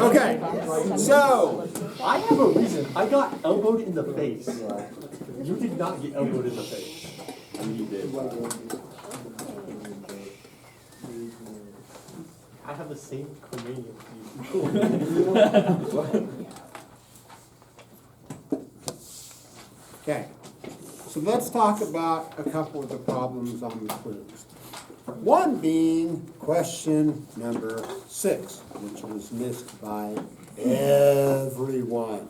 Okay, so I have a reason. I got elbowed in the face. You did not get elbowed in the face. You did. I have the same cranium as you. okay, so let's talk about a couple of the problems on the quiz. One being question number 6, which was missed by everyone.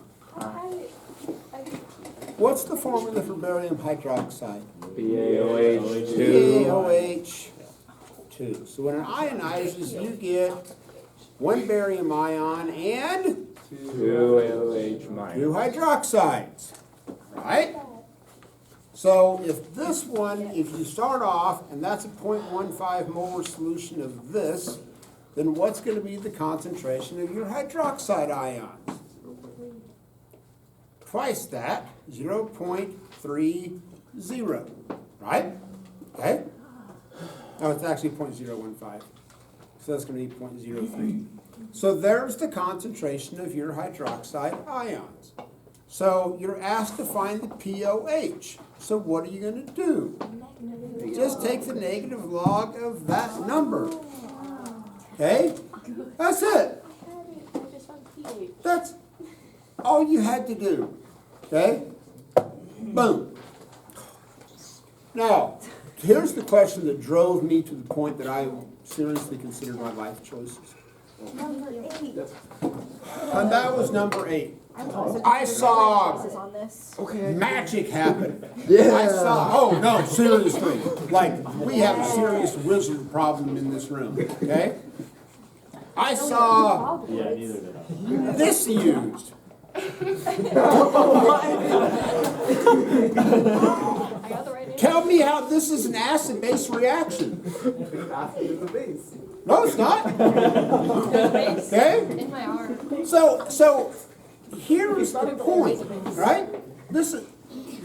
What's the formula for barium hydroxide? BaOH2. So when it ionizes, you get 1 barium ion and 2 hydroxides, right? So if this one, if you start off, and that's a 0.15 molar solution of this, then what's going to be the concentration of your hydroxide ions? Twice that, 0.30, right? Okay? Oh, it's actually 0.015. So that's going to be 0.03. So there's the concentration of your hydroxide ions. So you're asked to find the pOH. So what are you going to do? Just take the negative log of that number. Okay? That's it. That's all you had to do. Okay? Boom. Now, here's the question that drove me to the point that I seriously considered my life choices. Number 8. And that was number 8. I saw magic happen. I saw, oh no, seriously. Like, we have a serious wizard problem in this room, okay? I saw this used. Tell me how this is an acid-base reaction. No, it's not. Okay? In my arm. So here's the point, right? This is,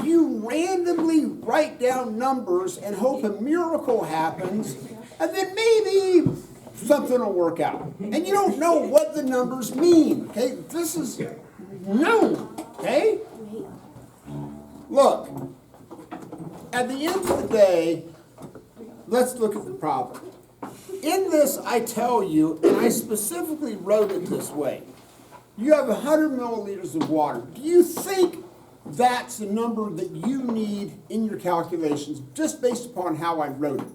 you randomly write down numbers and hope a miracle happens, and then maybe something will work out. And you don't know what the numbers mean, okay? This is known, okay? Look, at the end of the day, let's look at the problem. In this, I tell you, and I specifically wrote it this way, you have 100 milliliters of water. Do you think that's the number that you need in your calculations just based upon how I wrote it?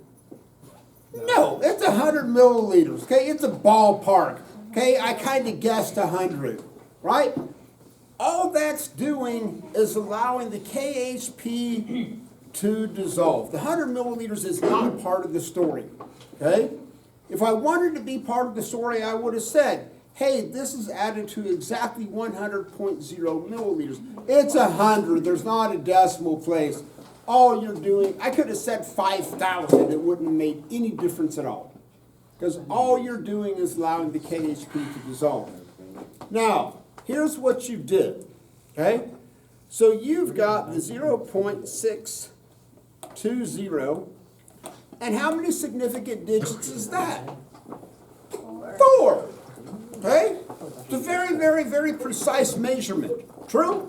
No, it's 100 milliliters, okay? It's a ballpark, okay? I kind of guessed 100, right? All that's doing is allowing the KHP to dissolve. The 100 milliliters is not part of the story, okay? If I wanted to be part of the story, I would have said, hey, this is added to exactly 100.0 milliliters. It's 100. There's not a decimal place. All you're doing, I could have said 5,000. It wouldn't have made any difference at all. Because all you're doing is allowing the KHP to dissolve. Now, here's what you did. Okay? So you've got the 0.620. And how many significant digits is that? 4. Okay? It's a very, very, very precise measurement. True?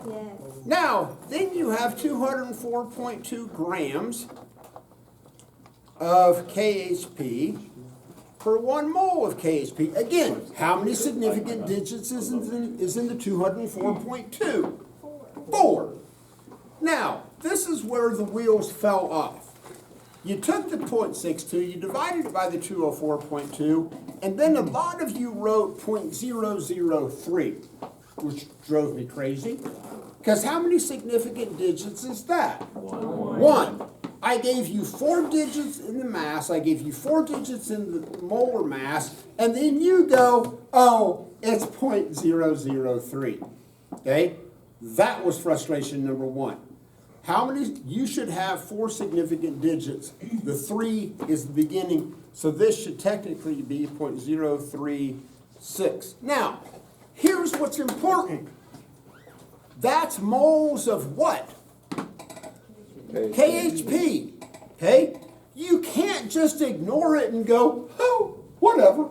Yes. Now, then you have 204.2 grams of KHP per 1 mole of KHP. Again, how many significant digits is in the 204.2? 4. Now, this is where the wheels fell off. You took the 0.62, you divided it by the 204.2, and then a lot of you wrote 0.003, which drove me crazy. Because how many significant digits is that? 1. I gave you 4 digits in the mass, I gave you 4 digits in the molar mass, and then you go, oh, it's 0.003. Okay? That was frustration number 1. How many? You should have 4 significant digits. The 3 is the beginning, so this should technically be 0.036. Now, here's what's important. That's moles of what? KHP. Okay? You can't just ignore it and go, oh, whatever.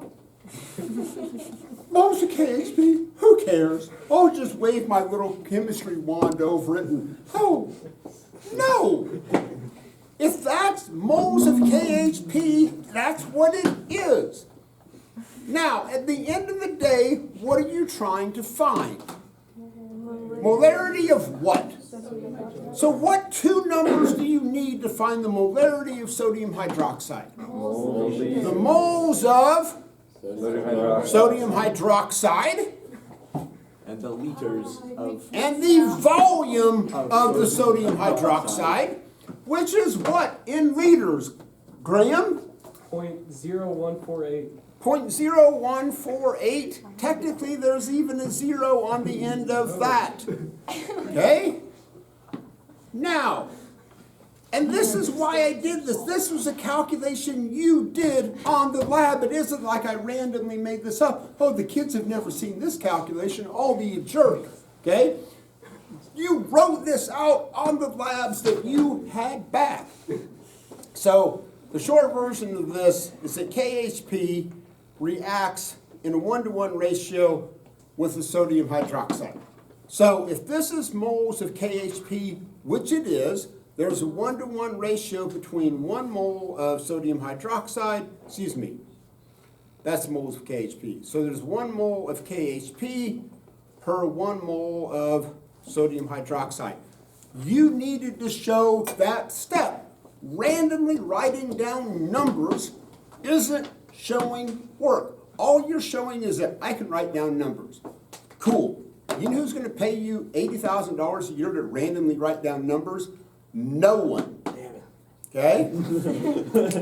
moles of KHP, who cares? I'll just wave my little chemistry wand over it and, oh, no. If that's moles of KHP, that's what it is. Now, at the end of the day, what are you trying to find? Molarity of what? So what two numbers do you need to find the molarity of sodium hydroxide? The moles of sodium hydroxide And the liters of. and the volume of the sodium hydroxide, which is what in liters? Graham? 0.0148. 0.0148. Technically, there's even a zero on the end of that. Okay? Now, and this is why I did this. This was a calculation you did on the lab. It isn't like I randomly made this up. Oh, the kids have never seen this calculation. I'll be a jerk. Okay? You wrote this out on the labs that you had back. So, the short version of this is that KHP reacts in a 1-to-1 ratio with the sodium hydroxide. So if this is moles of KHP, which it is, there's a 1-to-1 ratio between 1 mole of sodium hydroxide, that's moles of KHP. So there's 1 mole of KHP per 1 mole of sodium hydroxide. You needed to show that step. Randomly writing down numbers isn't showing work. All you're showing is that I can write down numbers. Cool. You know who's going to pay you $80,000 a year to randomly write down numbers? No one. Okay?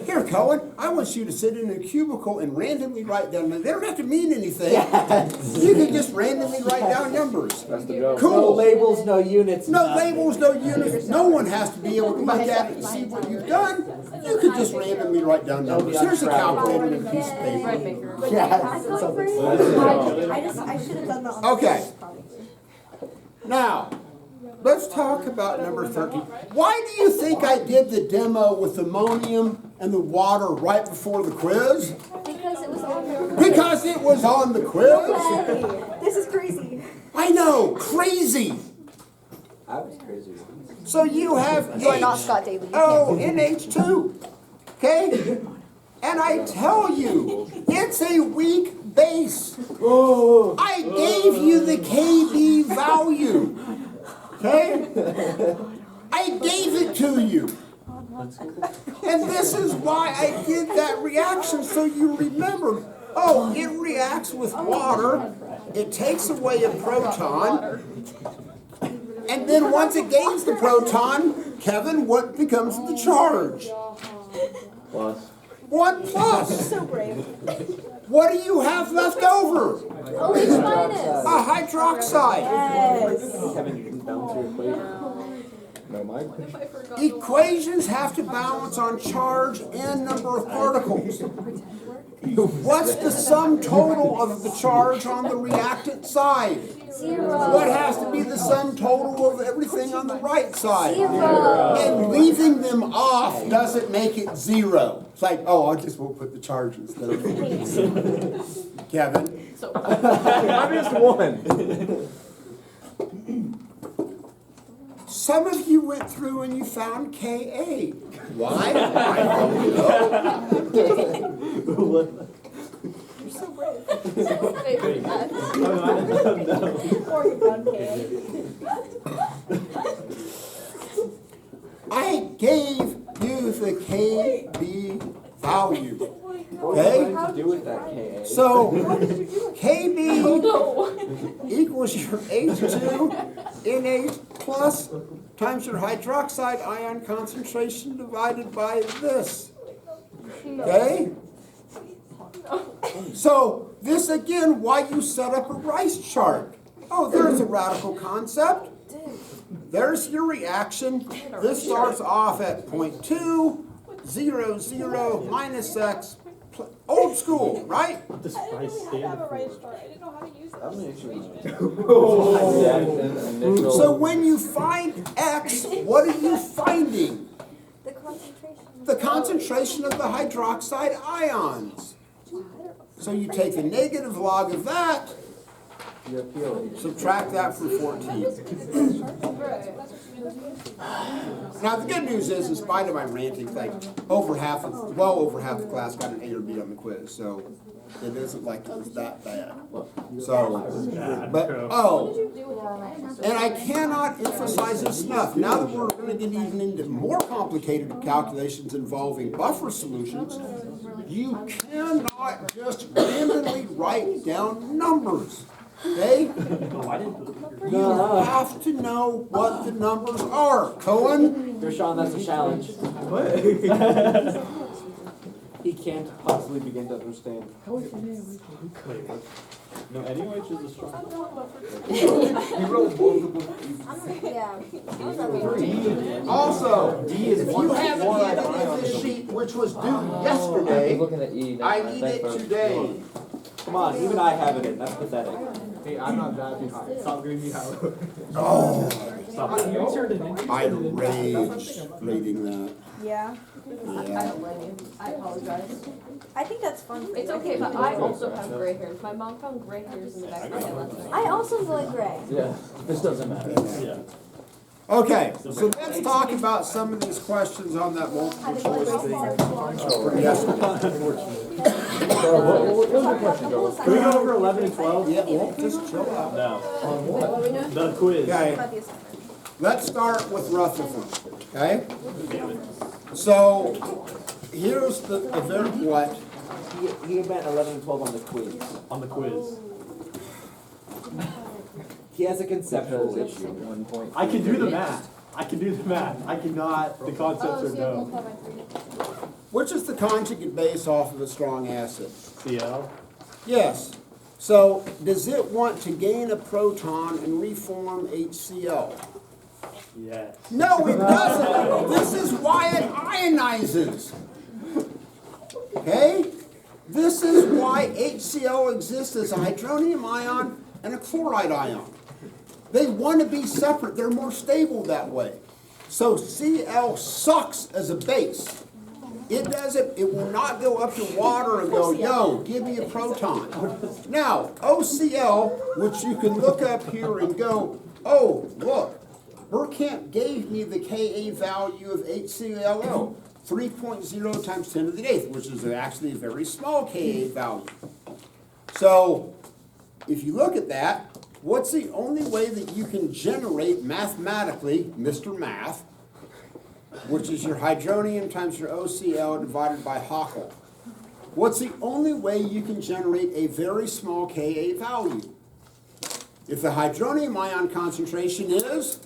Here, Cohen, I want you to sit in a cubicle and randomly write down numbers. They don't have to mean anything. You can just randomly write down numbers. That's the joke. Cool. No labels, no units. No nothing. labels, no units. No one has to be able to look at it and see what you've done. You could just randomly write down numbers. Here's a calculator and a piece of paper. Yeah. I should have done that on Okay. Now, let's talk about number 13. Why do you think I did the demo with ammonium and the water right before the quiz? Because it was on the Because it was on the quiz? This is crazy. I know, crazy. I was crazy. So you have You are not Scott Daly. You Oh, NH2. Okay? And I tell you, it's a weak base. I gave you the KB value. Okay? I gave it to you. And this is why I did that reaction, so you remember. Oh, it reacts with water. It takes away a proton. And then once it gains the proton, Kevin, what becomes the charge? Plus. 1 plus. So brave. What do you have left over? OH minus. A hydroxide. Yes. Kevin, you didn't balance your equation. No, Mike? Equations have to balance on charge and number of particles. What's the sum total of the charge on the reactant side? 0. What has to be the sum total of everything on the right side? 0. And leaving them off doesn't make it 0. It's like, oh, I just won't put the charge instead of Kevin. I missed one. Some of you went through and you found Ka. Why? I don't know. You're so brave. Or you found K. I gave you the KB value. Okay? What did you do with that KA? So, KB equals your H2 NH plus times your hydroxide ion concentration divided by this. Okay? So, this again, why you set up a rice chart. Oh, there's a radical concept. There's your reaction. This starts off at 0.2, 0, 0, minus X. Old school, right? This rice stand. I'm actually. So when you find X, what are you finding? The concentration. The concentration of the hydroxide ions. So you take the negative log of that, You're appealing. subtract that from 14. Now, the good news is, in spite of my ranting, like, well over half the class got an A or B on the quiz, so it isn't like it was that bad. So, but, and I cannot emphasize this enough, now that we're gonna get even into more complicated calculations involving buffer solutions, you cannot just randomly write down numbers, okay? You have to know what the numbers are, Cohen. Sean, that's a challenge. He can't possibly begin to understand. No, NUH is a strong. Yeah. Also, D is if one you haven't fluoride handed ion. in this sheet, which was due I'm yesterday, looking at E. I need it today. Come on, even I have it in. That's pathetic. Hey, I'm not that behind. Stop giving me how. Oh, You turned it into. I raged reading that. Yeah. I don't blame you. I apologize. I think that's fun. It's okay, but I also have gray hairs. My mom found gray hairs in the back of my head last night. I also enjoy gray. Yeah, this doesn't matter. Yeah. Okay, so let's talk about some of these questions on that multiple choice thing from yesterday. What was your question, Joel? Can we go over 11 and 12? Yeah, well, just chill out. No. On what? The quiz. Okay, About the assignment. let's start with Rutherford, okay? So, here's the event what? He meant 11 and 12 on the quiz. On the quiz. He has a conceptual Because it's issue. 1 I can do the math. I can do the math. I cannot, the concepts are no. Which is the conjugate base off of a strong acid? CL? Yes. So, does it want to gain a proton and reform HCl? Yes. No, it doesn't. This is why it ionizes. Okay? This is why HCl exists as a hydronium ion and a chloride ion. They want to be separate. They're more stable that way. So Cl sucks as a base. It doesn't, it will not go up to water and go, yo, give me a proton. Now, OCl, which you can look up here and go, oh, look, Burkamp gave me the Ka value of HClO, 3.0 times 10 to the 8th, which is actually a very small Ka value. So, if you look at that, what's the only way that you can generate mathematically, Mr. Math, which is your hydronium times your OCl divided by Haeckel? What's the only way you can generate a very small Ka value? If the hydronium ion concentration is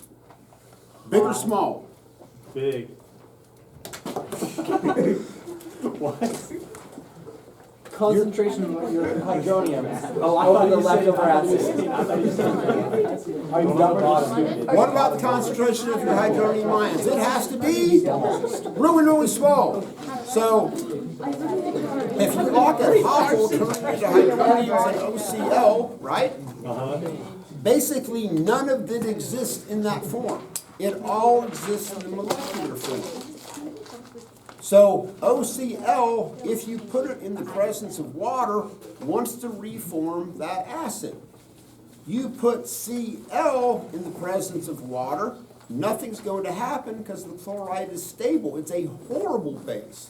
big or small? Big. What? Concentration of your hydronium Oh, I over thought the you said leftover acid. I thought you said. Are you dumb bottom? What about the concentration of your hydronium ions? It has to be really, really small. So, if you look at Haeckel turning into hydroniums and OCl, right? Basically, none of it exists in that form. It all exists in the molecular form. So OCl, if you put it in the presence of water, wants to reform that acid. You put Cl in the presence of water, nothing's going to happen because the chloride is stable. It's a horrible base.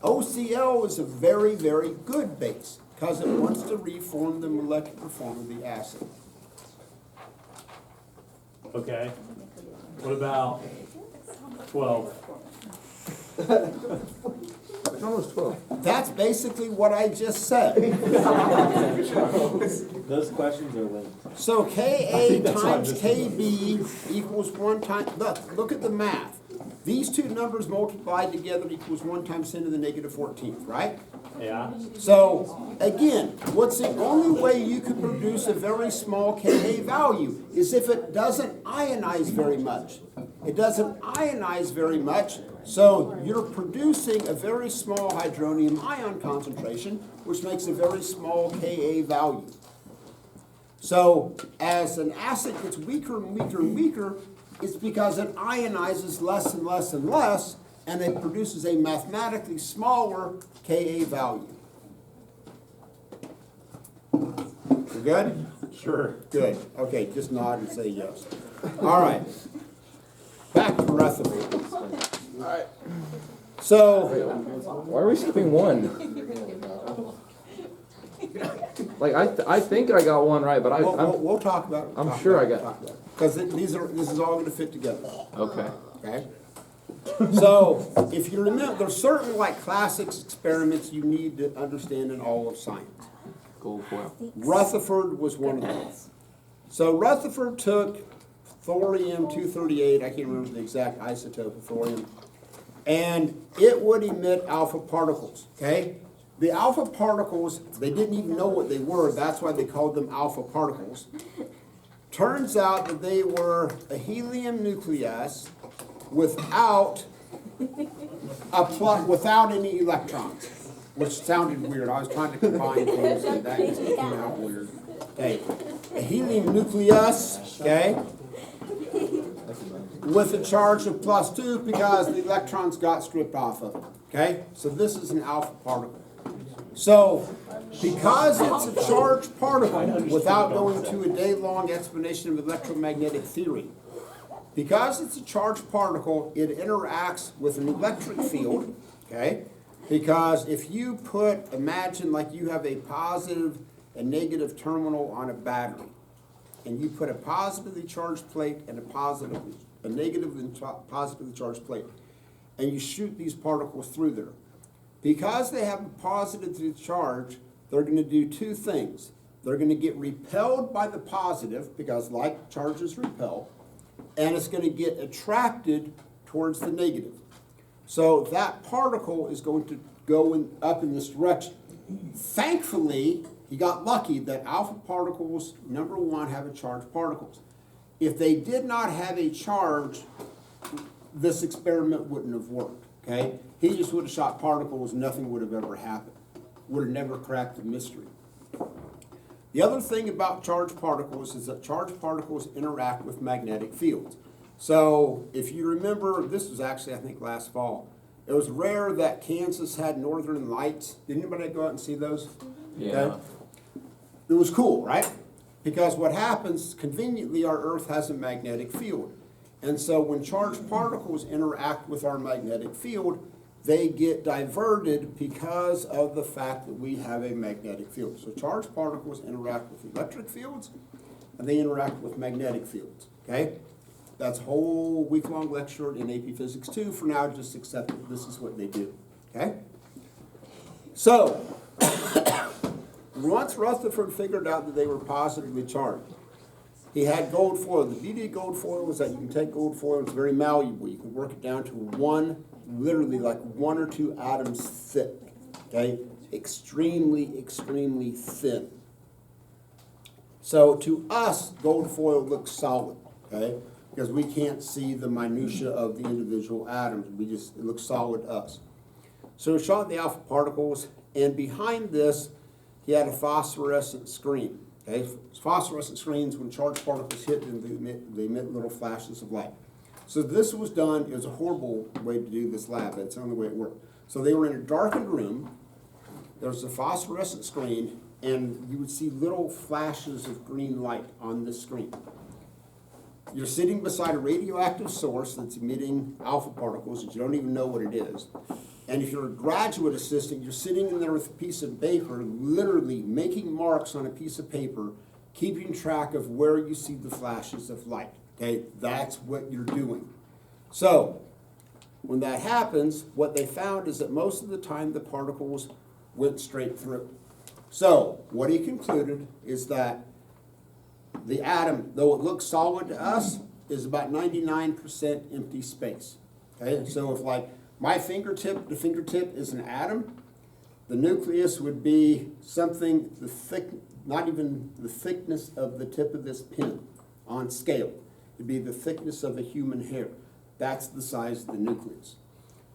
OCl is a very, very good base because it wants to reform the molecular form of the acid. Okay. What about 12? It's almost 12. That's basically what I just said. Those questions are linked. So Ka that's what I times just- Kb equals 1 time, look at the math. These two numbers multiplied together equals 1 times 10 to the negative 14th, right? Yeah. So, again, what's the only way you could produce a very small Ka value is if it doesn't ionize very much. It doesn't ionize very much, so you're producing a very small hydronium ion concentration, which makes a very small Ka value. So, as an acid gets weaker and weaker and weaker, it's because it ionizes less and less and less, and it produces a mathematically smaller Ka value. We good? Sure. Good. Okay, just nod and say yes. All right. Back to Rutherford. All right. So, Why are we skipping one? Like, I think I got one right, but we'll talk about it. I'm sure I got it. Because this is all going to fit together. Okay. Okay? So, if you remember, there's certain like classics experiments you need to understand in all of science. Gold foil. Rutherford was one of them. So Rutherford took thorium-238, I can't remember the exact isotope of thorium, and it would emit alpha particles, okay? The alpha particles, they didn't even know what they were, that's why they called them alpha particles. Turns out that they were a helium nucleus without without any electrons, which sounded weird. I was trying to combine things and that just came out weird. Okay, a helium nucleus, okay, with a charge of +2 because the electrons got stripped off of it, okay? So this is an alpha particle. So, because it's a charged particle, without going to a day-long explanation of electromagnetic theory, because it's a charged particle, it interacts with an electric field, okay? Because if you imagine like you have a positive and negative terminal on a battery, and you put a positively charged plate and a negatively positively charged plate, and you shoot these particles through there. Because they have a positive charge, they're going to do two things. They're going to get repelled by the positive, because like charges repel, and it's going to get attracted towards the negative. So that particle is going to go up in this direction. Thankfully, he got lucky that alpha particles, number one, have a charged particles. If they did not have a charge, this experiment wouldn't have worked, okay? He just would have shot particles, nothing would have ever happened. Would have never cracked the mystery. The other thing about charged particles is that charged particles interact with magnetic fields. So if you remember, this was actually, I think, last fall. It was rare that Kansas had northern lights. Did anybody go out and see those? Yeah. Okay. It was cool, right? Because what happens, conveniently, our Earth has a magnetic field. And so when charged particles interact with our magnetic field, they get diverted because of the fact that we have a magnetic field. So charged particles interact with electric fields, and they interact with magnetic fields, okay? That's a whole week-long lecture in AP Physics 2. For now, just accept that this is what they do, okay? So, once Rutherford figured out that they were positively charged, he had gold foil. The beauty of gold foil is that you can take gold foil, it's very malleable. You can work it down to one, literally like 1 or 2 atoms thick, okay? Extremely, extremely thin. So to us, gold foil looks solid, okay? Because we can't see the minutia of the individual atoms. It looks solid to us. So he shot the alpha particles, and behind this, he had a phosphorescent screen. Okay, phosphorescent screens, when charged particles hit them, they emit little flashes of light. So this was done, it was a horrible way to do this lab, but it's the only way it worked. So they were in a darkened room, there was a phosphorescent screen, and you would see little flashes of green light on this screen. You're sitting beside a radioactive source that's emitting alpha particles that you don't even know what it is. And if you're a graduate assistant, you're sitting in there with a piece of paper, literally making marks on a piece of paper, keeping track of where you see the flashes of light. Okay, that's what you're doing. So, when that happens, what they found is that most of the time the particles went straight through. So, what he concluded is that the atom, though it looks solid to us, is about 99% empty space. Okay, so if like my fingertip, the fingertip is an atom, the nucleus would be something not even the thickness of the tip of this pin on scale. It'd be the thickness of a human hair. That's the size of the nucleus.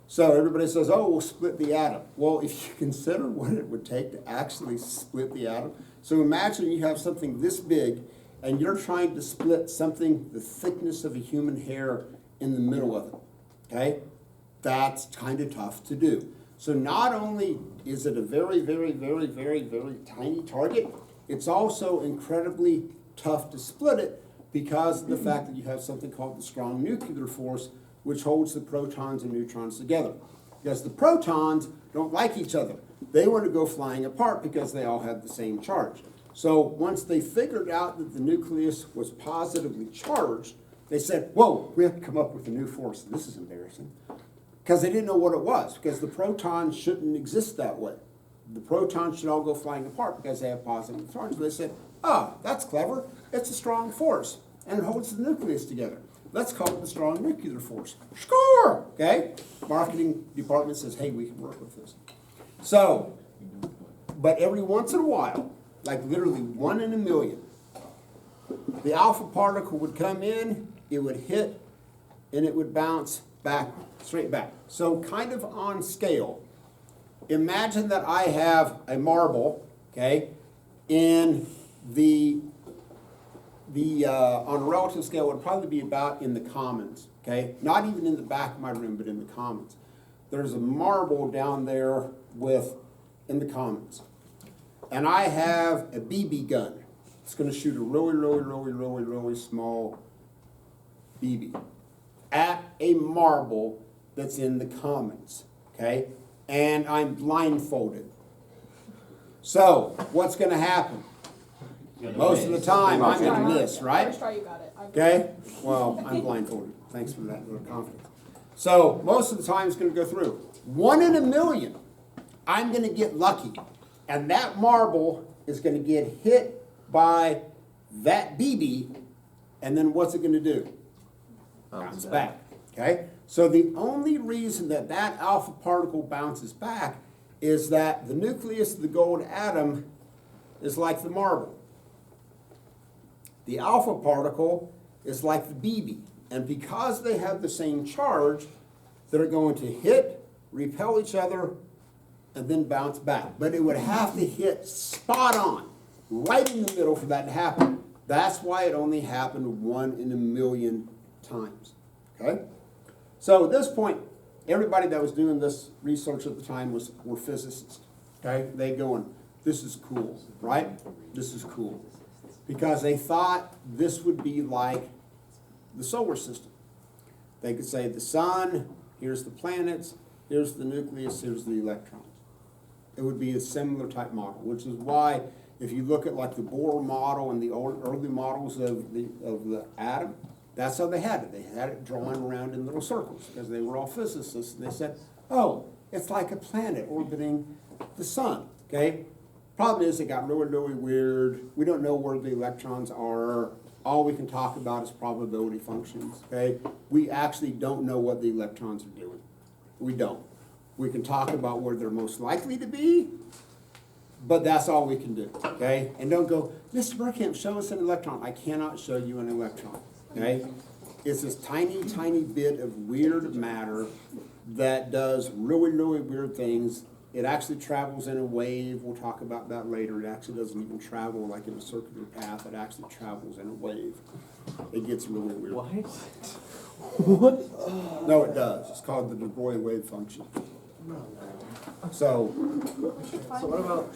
So everybody says, oh, we'll split the atom. Well, if you consider what it would take to actually split the atom, so imagine you have something this big and you're trying to split something the thickness of a human hair in the middle of it, okay? That's kind of tough to do. So not only is it a very, very, very, very, very tiny target, it's also incredibly tough to split it because of the fact that you have something called the strong nuclear force, which holds the protons and neutrons together. Because the protons don't like each other. They want to go flying apart because they all have the same charge. So once they figured out that the nucleus was positively charged, they said, whoa, we have to come up with a new force. This is embarrassing. Because they didn't know what it was, because the protons shouldn't exist that way. The protons should all go flying apart because they have positive charge. They said, that's clever. It's a strong force, and it holds the nucleus together. Let's call it the strong nuclear force. Score! Okay? Marketing department says, hey, we can work with this. So, but every once in a while, like literally 1 in a million, the alpha particle would come in, it would hit, and it would bounce back, straight back. So kind of on scale, imagine that I have a marble, okay, in on a relative scale, it would probably be about in the commons, okay? Not even in the back of my room, but in the commons. There's a marble down there in the commons. And I have a BB gun. It's gonna shoot a really small BB at a marble that's in the commons, okay? And I'm blindfolded. So, what's gonna happen? Most of the time, I'm gonna miss, right? First try you got it. Okay? Well, I'm blindfolded. Thanks for that little confidence. So, most of the time, it's gonna go through. 1 in a million, I'm gonna get lucky. And that marble is gonna get hit by that BB, and then what's it gonna do? Bounce back, okay? So the only reason that that alpha particle bounces back is that the nucleus of the gold atom is like the marble. The alpha particle is like the BB, and because they have the same charge, they're going to hit, repel each other, and then bounce back. But it would have to hit spot on, right in the middle for that to happen. That's why it only happened 1 in a million times, okay? So at this point, everybody that was doing this research at the time were physicists, okay? They going, this is cool, right? This is cool. Because they thought this would be like the solar system. They could say the sun, here's the planets, here's the nucleus, here's the electrons. It would be a similar type model, which is why if you look at like the Bohr model and the early models of the atom, that's how they had it. They had it drawn around in little circles because they were all physicists. And they said, oh, it's like a planet orbiting the sun, okay? Problem is it got really weird. We don't know where the electrons are. All we can talk about is probability functions, okay? We actually don't know what the electrons are doing. We don't. We can talk about where they're most likely to be, but that's all we can do, okay? And don't go, Mr. Burkamp, show us an electron. I cannot show you an electron, okay? It's this tiny bit of weird matter that does really weird things. It actually travels in a wave. We'll talk about that later. It actually doesn't even travel like in a circular path. It actually travels in a wave. It gets really weird. What? No, it does. It's called the de Broglie wave function. So, what about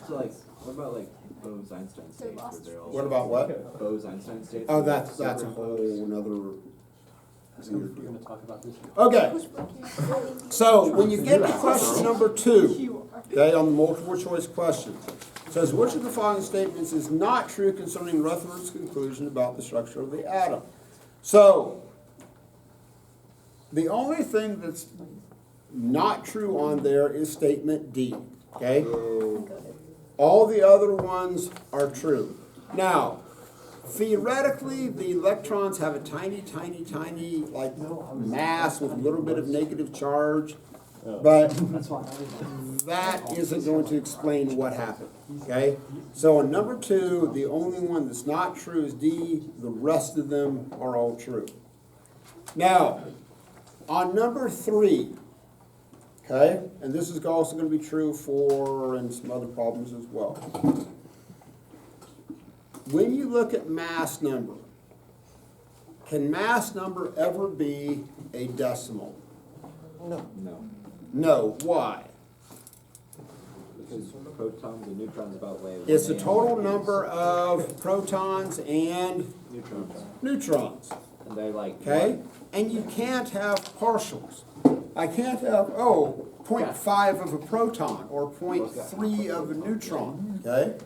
Bose-Einstein states? Where they're all what about what? Bose-Einstein states? Oh, that's a whole nother. We're gonna talk about this. Okay, so when you get to question number 2, okay, on the multiple choice question, it says, which of the following statements is not true concerning Rutherford's conclusion about the structure of the atom? So, the only thing that's not true on there is statement D, okay? All the other ones are true. Now, theoretically, the electrons have a tiny, like, mass with a little bit of negative charge, but that isn't going to explain what happened, okay? So on number 2, the only one that's not true is D. The rest of them are all true. Now, on number 3, okay, and this is also going to be true for and some other problems as well. When you look at mass number, can mass number ever be a decimal? No. No. Why? Because protons and neutrons about weigh. It's the total number of protons and Neutrons. neutrons, And they're like. okay? And you can't have partials. I can't have, 0.5 of a proton or 0.3 of a neutron, okay?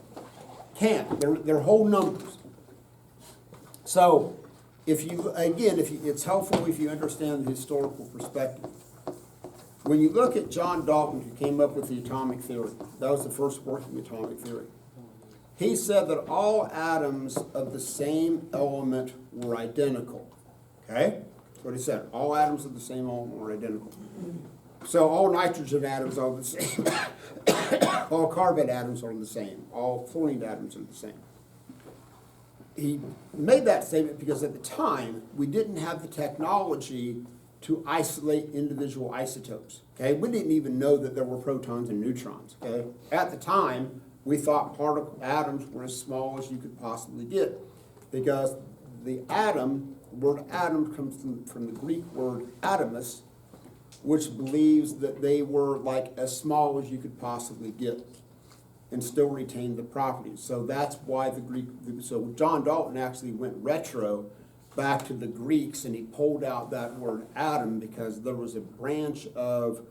Can't, they're whole numbers. So, it's helpful if you understand the historical perspective. When you look at John Dalton, who came up with the atomic theory, that was the first working atomic theory. He said that all atoms of the same element were identical, okay? That's what he said, all atoms of the same element were identical. So all nitrogen atoms are the same, all carbon atoms are the same, all fluorine atoms are the same. He made that statement because at the time, we didn't have the technology to isolate individual isotopes, okay? We didn't even know that there were protons and neutrons, okay? At the time, we thought particle atoms were as small as you could possibly get because the word atom comes from the Greek word atomus, which believes that they were like as small as you could possibly get and still retain the properties. So that's why so John Dalton actually went retro back to the Greeks and he pulled out that word atom because there was a branch of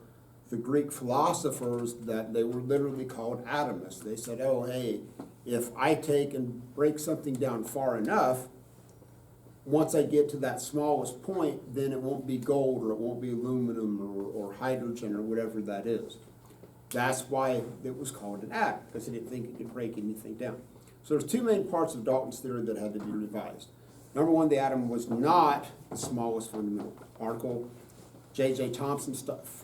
the Greek philosophers that they were literally called atomists. They said, oh, hey, if I take and break something down far enough, once I get to that smallest point, then it won't be gold or it won't be aluminum or hydrogen or whatever that is. That's why it was called an atom, because it didn't think it could break anything down. So there's two main parts of Dalton's theory that had to be revised. Number one, the atom was not the smallest fundamental particle. J.J. Thomson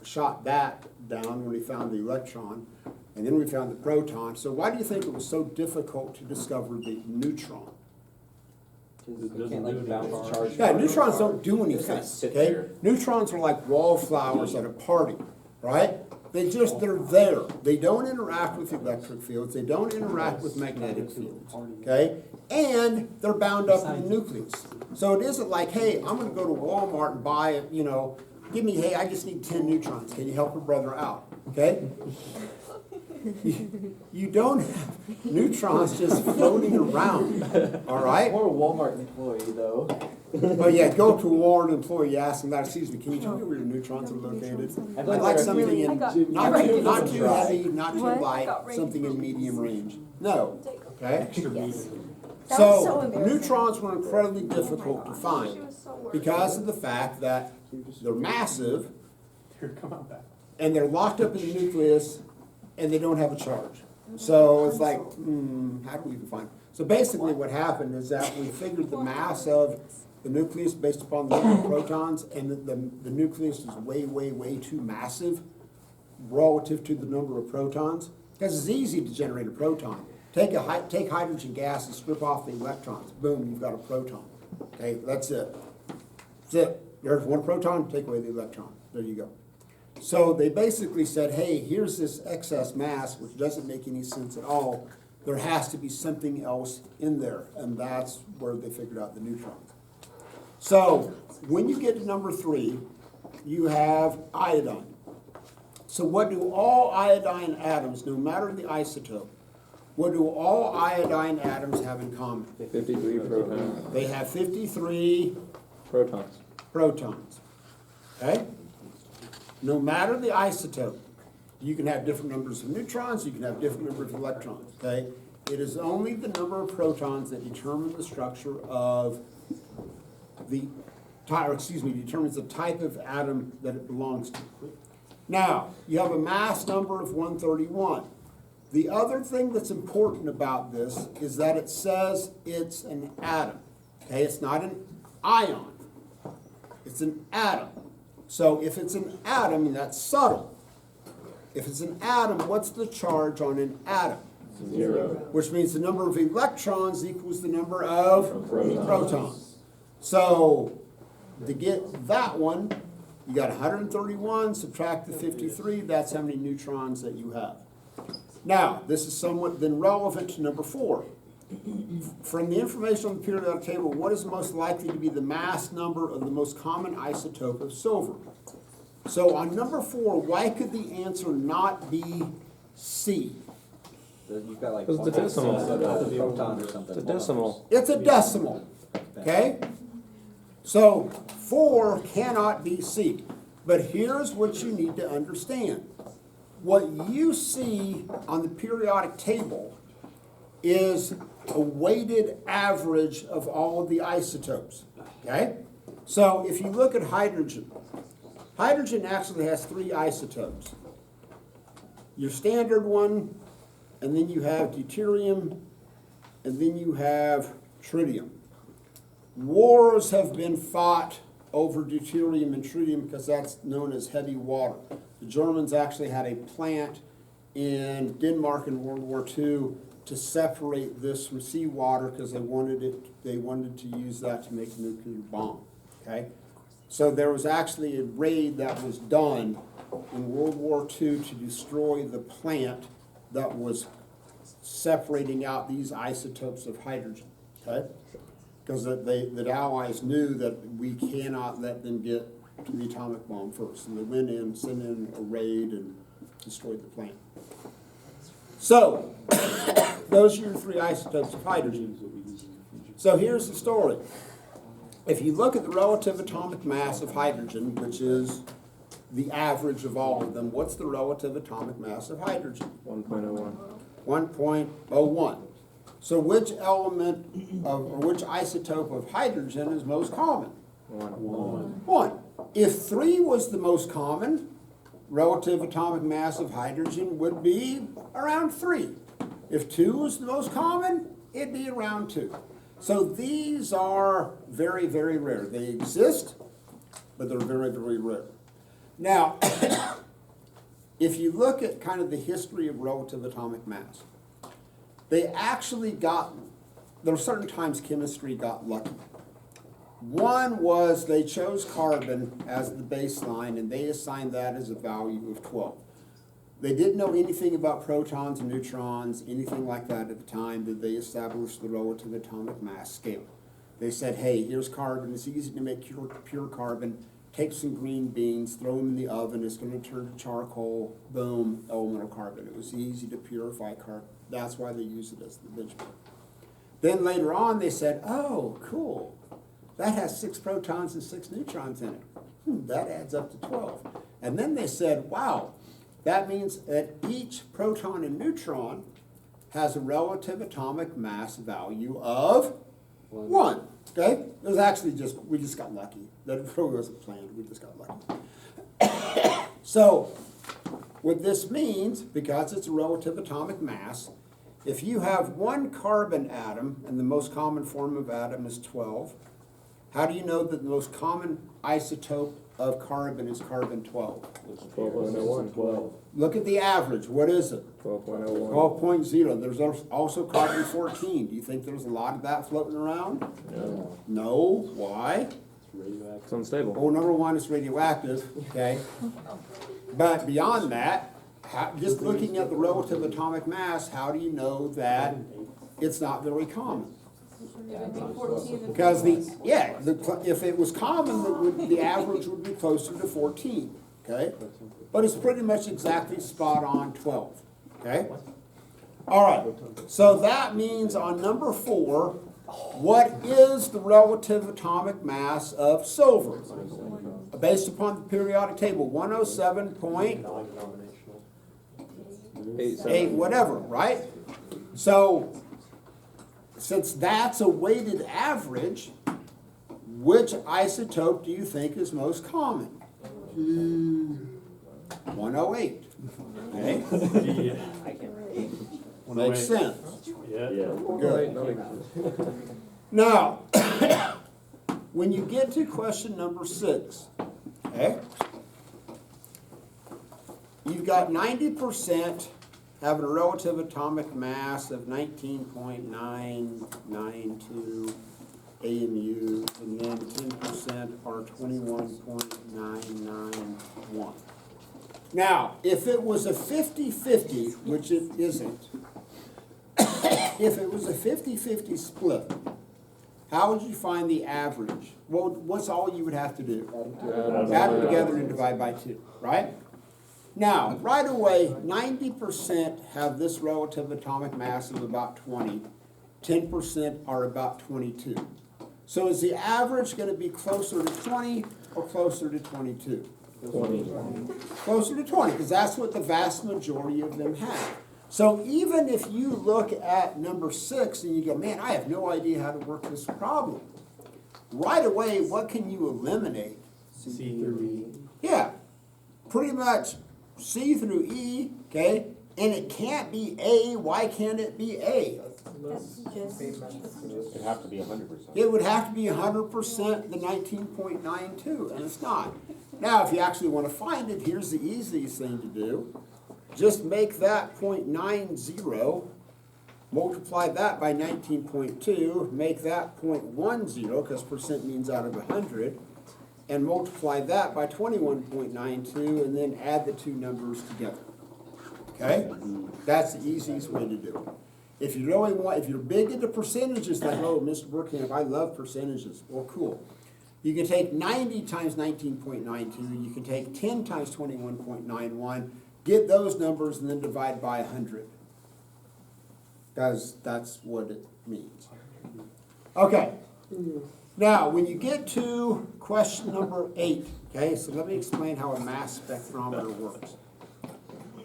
shot that down when he found the electron, and then we found the proton. So why do you think it was so difficult to discover the neutron? They can't like bounce charge. Yeah, neutrons don't do anything, kinda sit okay? there. Neutrons are like wallflowers at a party, right? They're there. They don't interact with electric fields. They don't interact with magnetic fields, okay? And they're bound up in the nucleus. So it isn't like, hey, I'm gonna go to Walmart and buy, hey, I just need 10 neutrons. Can you help a brother out, okay? You don't have neutrons just floating around, all right? Or a Walmart employee though. Oh yeah, go to a Walmart employee, ask them that, excuse me, can you tell me where your neutrons are located? I'd like something in, not too heavy, not too What? light, something in medium range. No, okay? Yes. That was so So, embarrassing. neutrons were incredibly difficult to find because of the fact that they're massive and they're locked up in the nucleus and they don't have a charge. So it's like, how do we even find them? So basically what happened is that we figured the mass of the nucleus based upon the number of protons, and the nucleus is way, way, way too massive relative to the number of protons. Because it's easy to generate a proton. Take hydrogen gas and strip off the electrons. Boom, you've got a proton. Okay, that's it. That's it. There's one proton, take away the electron. There you go. So they basically said, hey, here's this excess mass, which doesn't make any sense at all. There has to be something else in there, and that's where they figured out the neutrons. So when you get to number 3, you have iodine. So what do all iodine atoms, no matter the isotope, what do all iodine atoms have in common? 53 protons. They have 53 protons. Okay? No matter the isotope, you can have different numbers of neutrons, you can have different numbers of electrons, okay? It is only the number of protons that determine the structure of determines the type of atom that it belongs to. Now, you have a mass number of 131. The other thing that's important about this is that it says it's an atom, okay? It's not an ion, it's an atom. So if it's an atom, and that's subtle, if it's an atom, what's the charge on an atom? 0. Which means the number of electrons equals the number of protons. So to get that one, you got 131, subtract the 53, that's how many neutrons that you have. Now, this is somewhat then relevant to number 4. From the information on the periodic table, what is most likely to be the mass number of the most common isotope of silver? So on number 4, why could the answer not be C. You've got like It's a decimal. 1.6 proton or something. It's a decimal. It's a decimal, okay? So 4 cannot be C. But here's what you need to understand. What you see on the periodic table is a weighted average of all of the isotopes, okay? So if you look at hydrogen, hydrogen actually has 3 isotopes. Your standard one, and then you have deuterium, and then you have tritium. Wars have been fought over deuterium and tritium because that's known as heavy water. The Germans actually had a plant in Denmark in World War II to separate this from seawater because they wanted to use that to make a nuclear bomb. Okay? So there was actually a raid that was done in World War II to destroy the plant that was separating out these isotopes of hydrogen. Okay? Because the Allies knew that we cannot let them get to the atomic bomb first. And they went in, sent in a raid, and destroyed the plant. So, those are your 3 isotopes of hydrogen. So here's the story. If you look at the relative atomic mass of hydrogen, which is the average of all of them, what's the relative atomic mass of hydrogen? 1.01. 1.01. So which element or which isotope of hydrogen is most common? 1. If 3 was the most common, relative atomic mass of hydrogen would be around 3. If 2 was the most common, it'd be around 2. So these are very, very rare. They exist, but they're very, very rare. Now, if you look at kind of the history of relative atomic mass, they actually there are certain times chemistry got lucky. One was they chose carbon as the baseline and they assigned that as a value of 12. They didn't know anything about protons and neutrons, anything like that at the time that they established the relative atomic mass scale. They said, hey, here's carbon, it's easy to make pure carbon, take some green beans, throw them in the oven, it's going to turn to charcoal, boom, elemental carbon. It was easy to purify carbon. That's why they use it as the benchmark. Then later on they said, oh, cool, that has 6 protons and 6 neutrons in it. That adds up to 12. And then they said, wow, that means that each proton and neutron has a relative atomic mass value of 1. Okay? It was actually we just got lucky. That really wasn't planned, we just got lucky. So, what this means, because it's a relative atomic mass, if you have 1 carbon atom, and the most common form of atom is 12, how do you know that the most common isotope of carbon is carbon 12? It's 12.01. Look at the average. What is it? 12.01. 12.0. There's also carbon 14. Do you think there's a lot of that floating around? No. No. Why? It's unstable. Well, number 1, it's radioactive, okay? But beyond that, just looking at the relative atomic mass, how do you know that it's not very common? It would be 14. Because if it was common, the average would be closer to 14, okay? But it's pretty much exactly spot on 12, okay? All right, so that means on number 4, what is the relative atomic mass of silver? Based upon the periodic table, 107.8 whatever, right? So, since that's a weighted average, which isotope do you think is most common? 108. Okay? Makes sense. Yeah. Good. Now, when you get to question number 6, okay, you've got 90% having a relative atomic mass of 19.992 AMU, and then 10% are 21.991. Now, if it was a 50-50, which it isn't, if it was a 50-50 split, how would you find the average? Well, what's all you would have to do? Add them together and divide by 2, right? Now, right away, 90% have this relative atomic mass of about 20. 10% are about 22. So is the average going to be closer to 20 or closer to 22? 20. Closer to 20, because that's what the vast majority of them have. So even if you look at number 6 and you go, man, I have no idea how to work this problem, right away, what can you eliminate? C through E. Yeah, pretty much C through E, okay? And it can't be A. Why can't it be A? That's just. It'd have to be 100%. It would have to be 100% the 19.92, and it's not. Now, if you actually want to find it, here's the easiest thing to do. Just make that 0.90, multiply that by 19.2, make that 0.10, because percent means out of 100, and multiply that by 21.92, and then add the two numbers together. Okay? That's the easiest way to do it. If you really want, if you're big into percentages, like, oh, Mr. Burkamp, I love percentages. Well, cool. You can take 90 times 19.92, you can take 10 times 21.91, get those numbers, and then divide by 100. Because that's what it means. Okay. Now, when you get to question number 8, okay, so let me explain how a mass spectrometer works.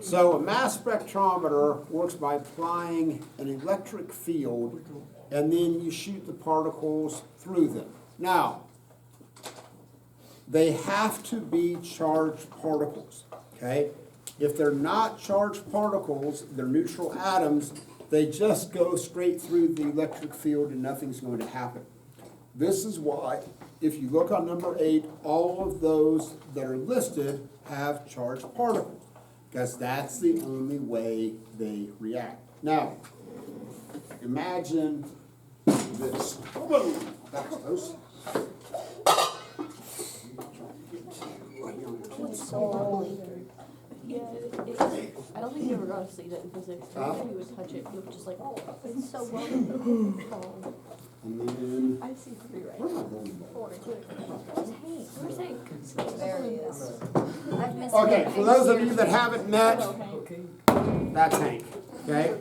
So a mass spectrometer works by applying an electric field, and then you shoot the particles through them. Now, they have to be charged particles, okay? If they're not charged particles, they're neutral atoms, they just go straight through the electric field and nothing's going to happen. This is why, if you look on number 8, all of those that are listed have charged particles, because that's the only way they react. Now, imagine this. Whoa, that was close. It's so ugly. Yeah, I don't think you ever got to see that in physics. Every time you would touch it, you would just like, oh, it's so well. And then, I see 3 right where's my now. bowling ball? Where's Hank? There he is. I've missed Okay, him. for those of you that haven't met, Hello, Hank. that's Hank, okay?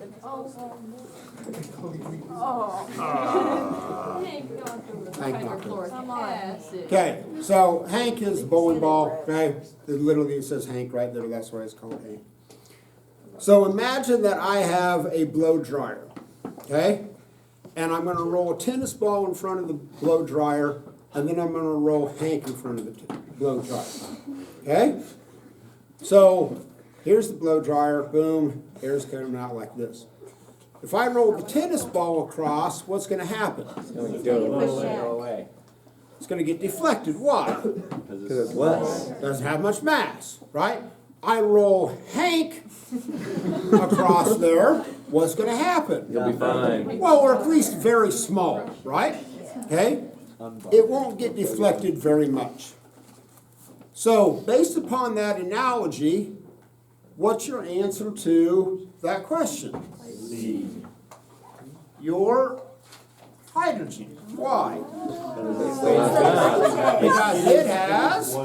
Hank gone through the Hank hydrochloric Come on. acid. Okay, so Hank is the bowling ball, okay? It literally says Hank right there, that's why it's called Hank. So imagine that I have a blow dryer, okay? And I'm gonna roll a tennis ball in front of the blow dryer, and then I'm gonna roll Hank in front of the blow dryer, okay? So here's the blow dryer, boom, air's coming out like this. If I roll the tennis ball across, what's gonna happen? Push Go down. away. It's gonna get deflected, why? Because it's less. Doesn't have much mass, right? I roll Hank across there, what's gonna happen? You'll be fine. Well, or at least very small, right? Okay? It won't get deflected very much. So, based upon that analogy, what's your answer to that question? C. Your hydrogen. Why? Less Because it has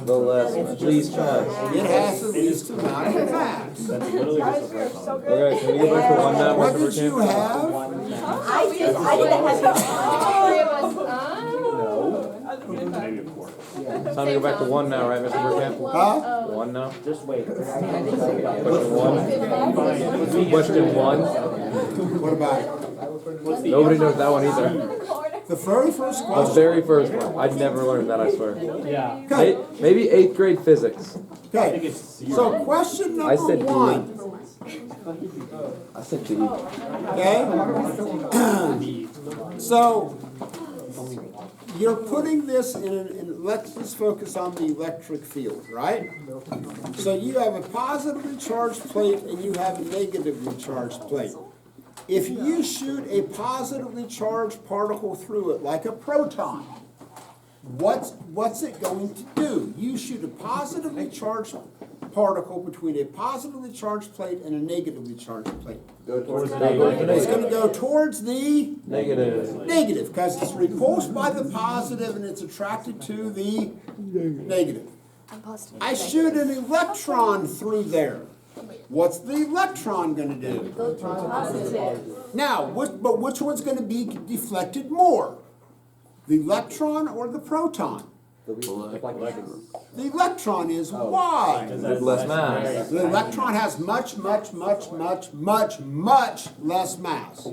least charge. it has the least amount of mass. That's literally just the first one. Okay, can we go back to 1 now? What Mr. did you Burkamp? have? I did the heavy. Three of us, Maybe a quarter. It's time to go back to 1 now, right, Mr. Burkamp? Huh? 1 now? Just wait. Question 1? Question 1? What about it? Nobody knows that one either. The very first The question. very first one. I'd never learned that, I swear. Yeah. Okay, Maybe 8th grade physics. okay. So question I number said D. 1. I said D. Okay? So, you're putting this in, let's just focus on the electric field, right? So you have a positively charged plate and you have a negatively charged plate. If you shoot a positively charged particle through it, like a proton, what's it going to do? You shoot a positively charged particle between a positively charged plate and a negatively charged plate. Go towards the It's going to go towards the negative. negative, because it's repulsed by the positive and it's attracted to the negative. I'm positive. I shoot an electron through there. What's the electron gonna do? Positive. Now, but which one's gonna be deflected more? The electron or the proton? The electron is why? With less mass. The electron has much less mass.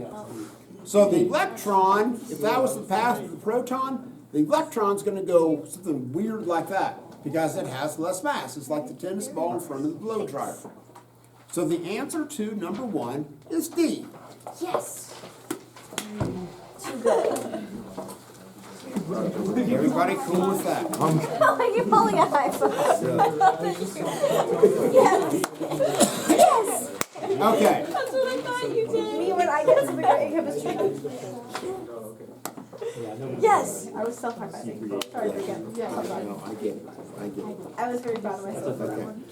So the electron, if that was the path of the proton, the electron's gonna go something weird like that because it has less mass. It's like the tennis ball in front of the blow dryer. So the answer to number 1 is D. Yes. Everybody cool with that? You're pulling a high five. Yes. Yes. Okay. That's what I thought you did. Me when I get something right in chemistry. Yes. I was self-high-fiving. Sorry again. Yeah. I get it. I was very proud of myself for that one.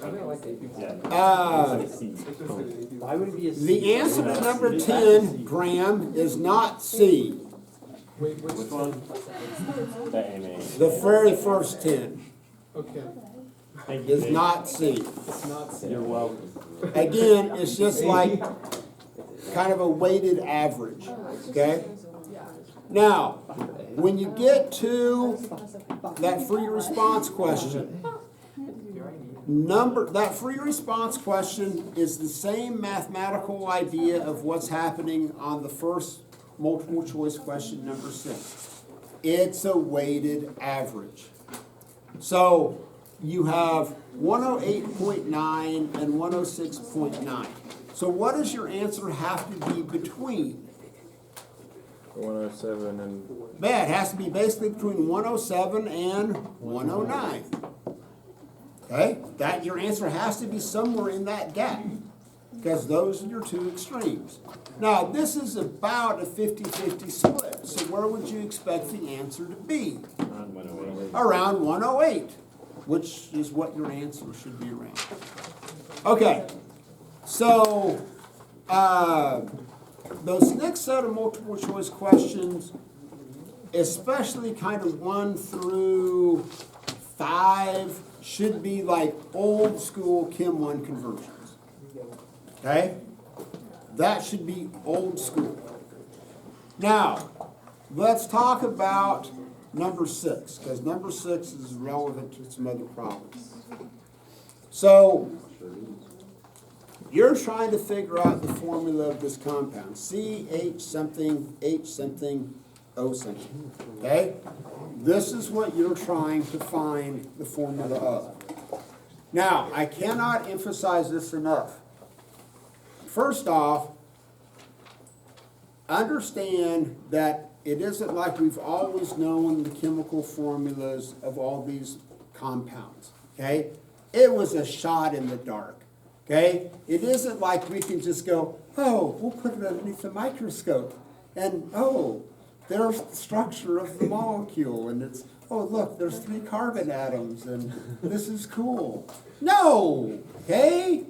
Why would it be a C? The answer to number 10, Graham, is not C. Which one? The MA. The very first 10 Okay. Thank you, is Dave. not C. It's not safe. You're welcome. Again, it's just like kind of a weighted average, okay? Now, when you get to that free response question, that free response question is the same mathematical idea of what's happening on the first multiple choice question, number 6. It's a weighted average. So you have 108.9 and 106.9. So what does your answer have to be between? 107 and It has to be basically between 107 and 109. Okay? That your answer has to be somewhere in that gap, because those are your two extremes. Now, this is about a 50-50 split, so where would you expect the answer to be? Around 108. Around 108, which is what your answer should be around. Okay, so those next set of multiple choice questions, especially kind of 1 through 5, should be like old school Chem 1 conversions. Okay? That should be old school. Now, let's talk about number 6, because number 6 is relevant to some other problems. So, you're trying to figure out the formula of this compound. CH something, H something, O something. Okay? This is what you're trying to find the formula of. Now, I cannot emphasize this enough. First off, understand that it isn't like we've always known the chemical formulas of all these compounds. Okay? It was a shot in the dark. Okay? It isn't like we can just go, oh, we'll put it underneath the microscope, and oh, there's the structure of the molecule, and it's, oh, look, there's 3 carbon atoms, and this is cool. No! Okay?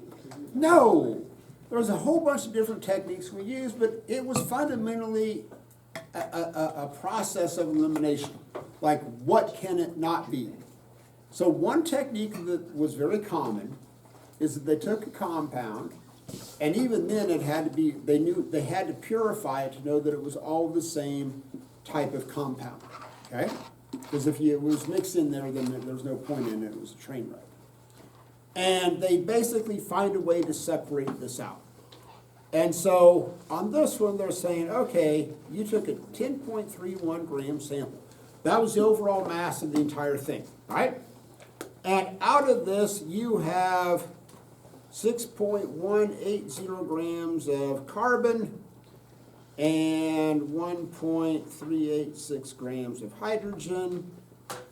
No! There was a whole bunch of different techniques we used, but it was fundamentally a process of elimination. Like, what can it not be? So one technique that was very common is that they took a compound, and even then it had to be, they knew they had to purify it to know that it was all the same type of compound, okay? Because if it was mixed in there, then there was no point in it, it was a train wreck. And they basically find a way to separate this out. And so on this one, they're saying, okay, you took a 10.31 gram sample. That was the overall mass of the entire thing, right? And out of this, you have 6.180 grams of carbon and 1.386 grams of hydrogen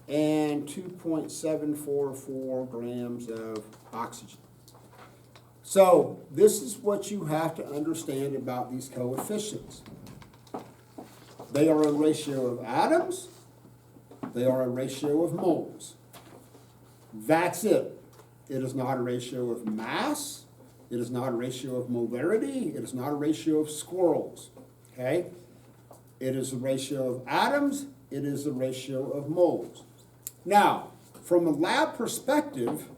and 2.744 grams of oxygen. So this is what you have to understand about these coefficients. They are a ratio of atoms. They are a ratio of moles. That's it. It is not a ratio of mass. It is not a ratio of molarity. It is not a ratio of squirrels. Okay? It is a ratio of atoms. It is a ratio of moles. Now, from a lab perspective,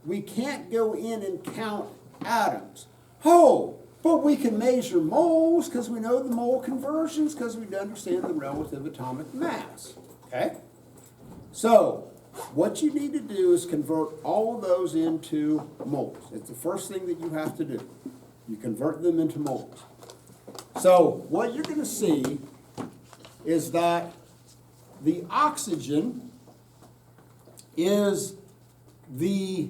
we can't go in and count atoms. Oh, but we can measure moles because we know the mole conversions because we understand the relative atomic mass. Okay? So, what you need to do is convert all of those into moles. It's the first thing that you have to do. You convert them into moles. So, what you're going to see is that the oxygen is the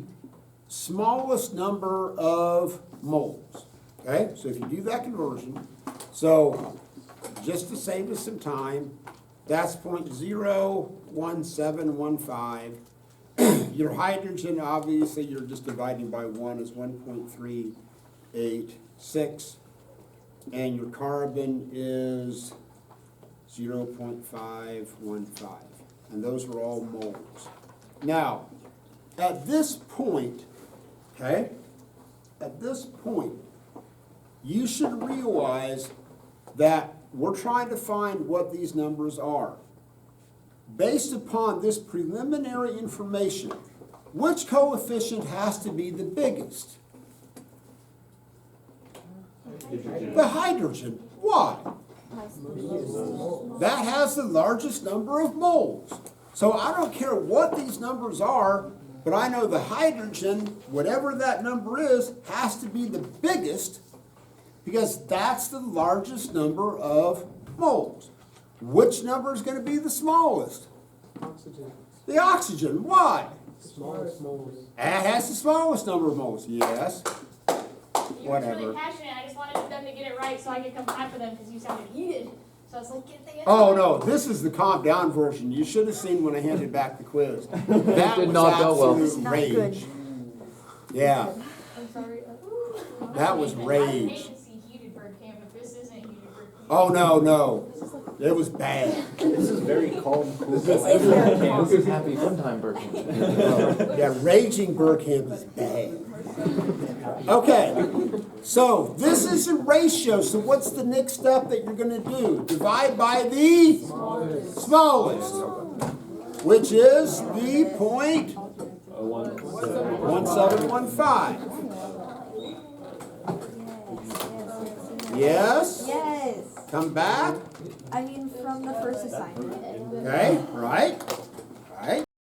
smallest number of moles. Okay, so if you do that conversion, so just to save us some time, that's 0.01715. Your hydrogen, obviously, you're just dividing by 1 is 1.386, and your carbon is 0.515, and those are all moles. Now, at this point, okay, at this point, you should realize that we're trying to find what these numbers are. Based upon this preliminary information, which coefficient has to be the biggest? The hydrogen. Why? That has the largest number of moles. So I don't care what these numbers are, but I know the hydrogen, whatever that number is, has to be the biggest because that's the largest number of moles. Which number is going to be the smallest? Oxygen. The oxygen. Why? Smallest moles. It has the smallest number of moles. Yes. You were Whatever. really passionate. I just wanted them to get it right so I could come back for them because you sounded heated. So I was like, get the answer. Oh no, this is the calm down version. You should have seen when I handed back the quiz. That Did was not go well. absolute It's not rage. good. Yeah, I'm sorry. that was I hate rage. to see heated bird camp if this isn't heated bird camp. Oh no, no, it was bad. This is very calm, cool. This is very calm. This is happy fun time version. Yeah, raging Burkamp is bad. Okay, so this is a ratio. So what's the next step that you're going to do? Divide by the smallest, which is the 0.1715. Yes? Yes. Come back. I mean, from the first assignment. Okay, right?